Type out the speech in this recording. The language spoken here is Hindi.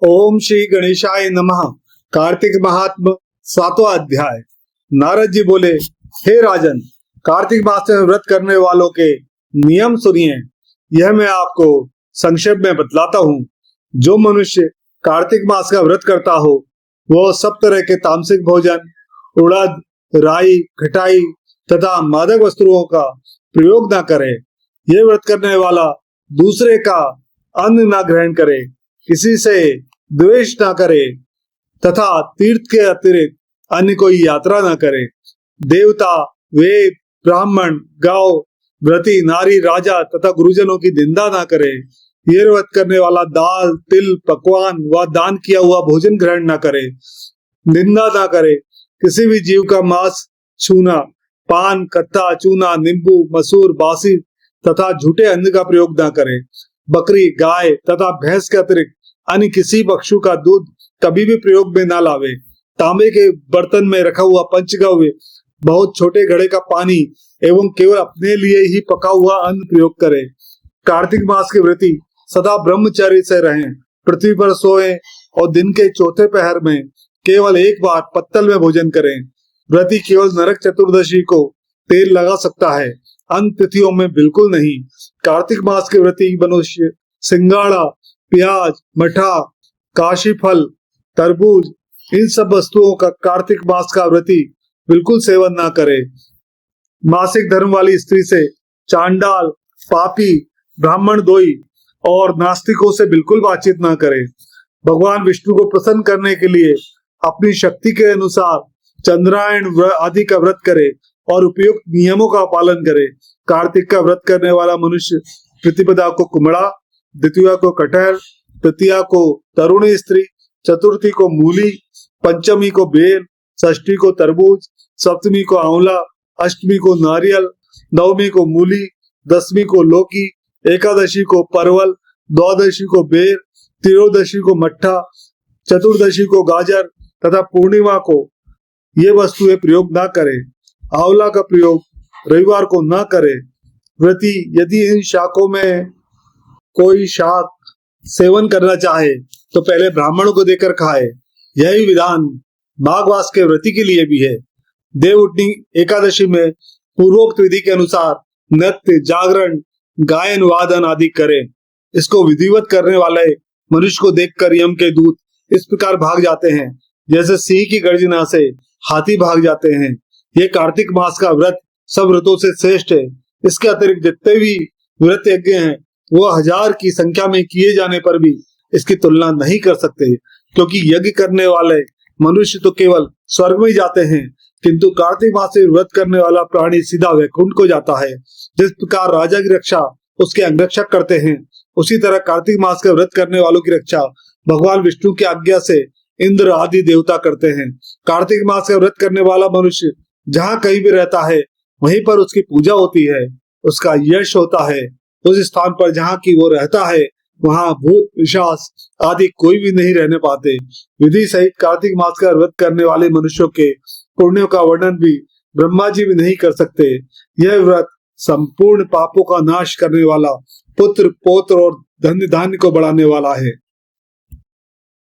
ओम श्री गणेशाय नमः। कार्तिक महात्म 7वां अध्याय। नारद जी बोले, हे राजन, कार्तिक मास में व्रत करने वालों के नियम सुनिए। यह मैं आपको संक्षेप में बतलाता हूँ। जो मनुष्य कार्तिक मास का व्रत करता हो वह सब तरह के तामसिक भोजन, उड़द, राई, खटाई तथा मादक वस्तुओं का प्रयोग न करे। यह व्रत करने वाला दूसरे का अन्न न ग्रहण करे, किसी से द्वेष न करे तथा तीर्थ के अतिरिक्त अन्य कोई यात्रा न करे। देवता, वेद, ब्राह्मण, गौ, व्रती, नारी, राजा तथा गुरुजनों की निंदा न करे। ये व्रत करने वाला दाल, तिल, पकवान व दान किया हुआ भोजन ग्रहण न करे। निंदा न करे। किसी भी जीव का मांस छूना, पान, कत्था, चूना, नींबू, मसूर, बासी तथा झूठे अन्न का प्रयोग न करे। बकरी, गाय तथा भैंस के अतिरिक्त अन्य किसी पशु का दूध कभी भी प्रयोग में न लावे। तांबे के बर्तन में रखा हुआ पंचगव्य, बहुत छोटे घड़े का पानी एवं केवल अपने लिए ही पका हुआ अन्न प्रयोग करे। कार्तिक मास के व्रती सदा ब्रह्मचर्य से रहें, पृथ्वी पर सोएं और दिन के चौथे पहर में केवल एक बार पत्तल में भोजन करें। व्रती केवल नरक चतुर्दशी को तेल लगा सकता है, अन्य तिथियों में बिल्कुल नहीं। कार्तिक मास के व्रती मनुष्य सिंगाड़ा, प्याज, मठा, काशी फल, तरबूज इन सब वस्तुओं का कार्तिक मास का व्रती बिल्कुल सेवन ना करे। मासिक धर्म वाली स्त्री से चांडाल, पापी, ब्राह्मण दोई और नास्तिकों से बिल्कुल बातचीत ना करे। भगवान विष्णु को प्रसन्न करने के लिए अपनी शक्ति के अनुसार चंद्रायण आदि का व्रत करे और उपयुक्त नियमों का पालन करे। कार्तिक का व्रत करने वाला मनुष्य प्रतिपदा को कुमड़ा, द्वितीया को कटहल, तृतीया को तरुणी स्त्री, चतुर्थी को मूली, पंचमी को बेल, षष्ठी को तरबूज, सप्तमी को आंवला, अष्टमी को नारियल, नवमी को मूली, दसवीं को लौकी, एकादशी को परवल, द्वादशी को बेर, त्रयोदशी को मट्ठा, चतुर्दशी को गाजर तथा पूर्णिमा को ये वस्तुएं प्रयोग न करे। आंवला का प्रयोग रविवार को न करे। व्रती यदि इन शाकों में कोई शाक सेवन करना चाहे तो पहले ब्राह्मणों को देकर खाए। यही विधान माघ के व्रती के लिए भी है। देवउठनी एकादशी में पूर्वोक्त विधि के अनुसार नृत्य, जागरण, गायन, वादन आदि करें। इसको विधिवत करने वाले मनुष्य को देखकर यम के दूत इस प्रकार भाग जाते हैं जैसे सिंह की गर्जना से हाथी भाग जाते हैं। ये कार्तिक मास का व्रत सब व्रतों से श्रेष्ठ है। इसके अतिरिक्त जितने भी व्रत यज्ञ हैं वो 1000 की संख्या में किए जाने पर भी इसकी तुलना नहीं कर सकते, क्योंकि यज्ञ करने वाले मनुष्य तो केवल स्वर्ग में जाते हैं, किंतु कार्तिक मास में व्रत करने वाला प्राणी सीधा वैकुंठ को जाता है। जिस प्रकार राजा की रक्षा उसके अंगरक्षक करते हैं, उसी तरह कार्तिक मास के व्रत करने वालों की रक्षा भगवान विष्णु की आज्ञा से इंद्र आदि देवता करते हैं। कार्तिक मास का व्रत करने वाला मनुष्य जहाँ कहीं भी रहता है वहीं पर उसकी पूजा होती है, उसका यश होता है। उस स्थान पर जहाँ की वो रहता है वहाँ भूत, पिशाच आदि कोई भी नहीं रहने पाते। विधि सहित कार्तिक मास का व्रत करने वाले मनुष्यों के पुण्यों का वर्णन भी ब्रह्मा जी भी नहीं कर सकते। यह व्रत संपूर्ण पापों का नाश करने वाला, पुत्र, पौत्र और धन धान्य को बढ़ाने वाला है।